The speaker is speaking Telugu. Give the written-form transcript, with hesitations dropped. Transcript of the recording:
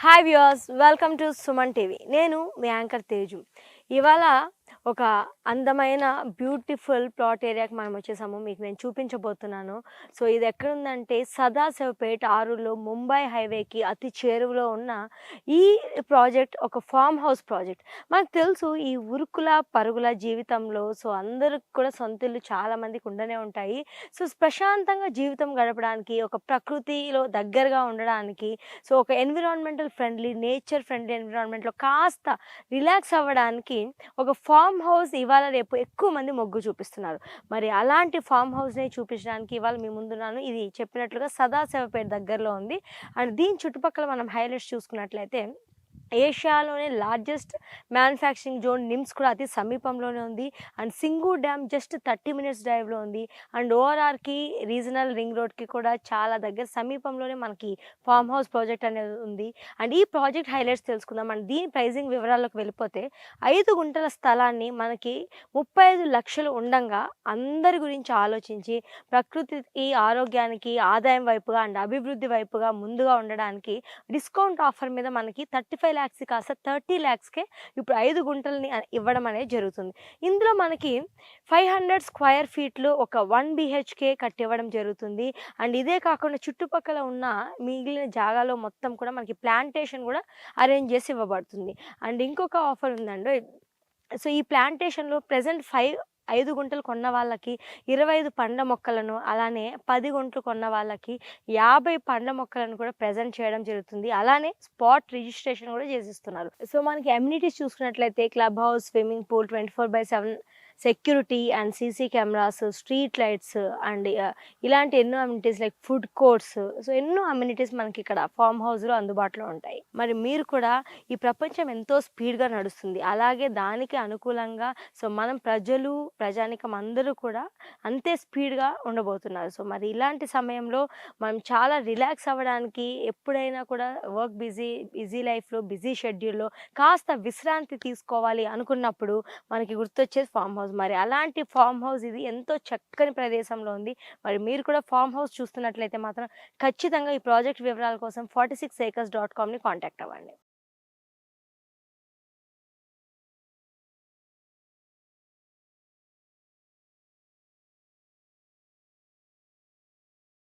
Hi viewers, welcome to Suman TV. నేను మీ యాంకర్ తేజు. ఇవాళ ఒక అందమైన బ్యూటిఫుల్ ప్లాట్ ఏరియాకి మనం వచ్చేసాము. మీకు నేను చూపించబోతున్నాను. సో ఇది ఎక్కడుందంటే సదాశివపేట ఆరులో ముంబై హైవేకి అతి చేరువలో ఉన్న ఈ ప్రాజెక్ట్ ఒక ఫామ్ హౌస్ ప్రాజెక్ట్. మనకు తెలుసు ఈ ఉరుకుల పరుగుల జీవితంలో సో అందరికి కూడా సొంత ఇల్లు చాలామందికి ఉండనే ఉంటాయి. సో ప్రశాంతంగా జీవితం గడపడానికి, ఒక ప్రకృతిలో దగ్గరగా ఉండడానికి, సో ఒక ఎన్విరాన్మెంటల్ ఫ్రెండ్లీ, నేచర్ ఫ్రెండ్లీ ఎన్విరాన్మెంట్లో కాస్త రిలాక్స్ అవ్వడానికి ఒక ఫామ్ హౌస్ ఇవాళ రేపు ఎక్కువ మంది మొగ్గు చూపిస్తున్నారు. మరి అలాంటి ఫామ్ హౌస్ని చూపించడానికి ఇవాళ మీ ముందున్నాను. ఇది చెప్పినట్లుగా సదాశివపేట దగ్గరలో ఉంది. అండ్ దీని చుట్టుపక్కల మనం హైలైట్స్ చూసుకున్నట్లయితే ఏషియాలోనే లార్జెస్ట్ మ్యానుఫ్యాక్చరింగ్ జోన్ నిమ్స్ కూడా అతి సమీపంలోనే ఉంది. And Singh dam just 30 minutes డ్రైవ్లో ఉంది. అండ్ ఓఆర్ఆర్కి రీజనల్ రింగ్ రోడ్కి కూడా చాలా దగ్గర సమీపంలోనే మనకి ఫామ్ హౌస్ ప్రాజెక్ట్ అనేది ఉంది. అండ్ ఈ ప్రాజెక్ట్ హైలైట్స్ తెలుసుకుందాం. అండ్ దీని ప్రైజింగ్ వివరాల్లోకి వెళ్ళిపోతే 5 గుంటల స్థలాన్ని మనకి 35 లక్షలు ఉండంగా అందరి గురించి ఆలోచించి ప్రకృతికి, ఆరోగ్యానికి, ఆదాయం వైపుగా అండ్ అభివృద్ధి వైపుగా ముందుగా ఉండడానికి డిస్కౌంట్ ఆఫర్ మీద మనకి 35 lakhs కాస్త 30 lakhsకే ఇప్పుడు 5 గుంటలని ఇవ్వడం అనేది జరుగుతుంది. ఇందులో మనకి 500 స్క్వేర్ ఫీట్లు ఒక 1 BHK కట్టివ్వడం జరుగుతుంది. అండ్ ఇదే కాకుండా చుట్టుపక్కల ఉన్న మిగిలిన జాగాలో మొత్తం కూడా మనకి ప్లాంటేషన్ కూడా అరేంజ్ చేసి ఇవ్వబడుతుంది. అండ్ ఇంకొక ఆఫర్ ఉందండి. సో ఈ ప్లాంటేషన్లో ప్రెజెంట్ 5 గుంటలు కొన్న వాళ్ళకి 25 పండ్ల మొక్కలను, అలానే 10 గుంటలు కొన్న వాళ్ళకి 50 పండ్ల మొక్కలను కూడా ప్రజెంట్ చేయడం జరుగుతుంది. అలానే స్పాట్ రిజిస్ట్రేషన్ కూడా చేసిస్తున్నారు. సో మనకి అమ్యూనిటీస్ చూసుకున్నట్లయితే club house, swimming pool, 24/7 security and CC cameras, street lights and ఇలాంటి ఎన్నో amenities like food courts, so ఎన్నో అమ్యూనిటీస్ మనకి ఇక్కడ ఫామ్ హౌస్లో అందుబాటులో ఉంటాయి. మరి మీరు కూడా ఈ ప్రపంచం ఎంతో స్పీడ్గా నడుస్తుంది, అలాగే దానికి అనుకూలంగా సో మనం ప్రజానికం అందరూ కూడా అంతే స్పీడ్గా ఉండబోతున్నారు. సో మరి ఇలాంటి సమయంలో మనం చాలా రిలాక్స్ అవ్వడానికి, ఎప్పుడైనా కూడా బిజీ లైఫ్లో, బిజీ షెడ్యూల్లో కాస్త విశ్రాంతి తీసుకోవాలి అనుకున్నప్పుడు మనకి గుర్తొచ్చేది ఫామ్ హౌస్. మరి అలాంటి ఫామ్ హౌస్ ఇది ఎంతో చక్కని ప్రదేశంలో ఉంది. మరి మీరు కూడా ఫామ్ హౌస్ చూస్తున్నట్లయితే మాత్రం ఖచ్చితంగా ఈ ప్రాజెక్ట్ వివరాల కోసం 46acres.comని కాంటాక్ట్ అవ్వండి.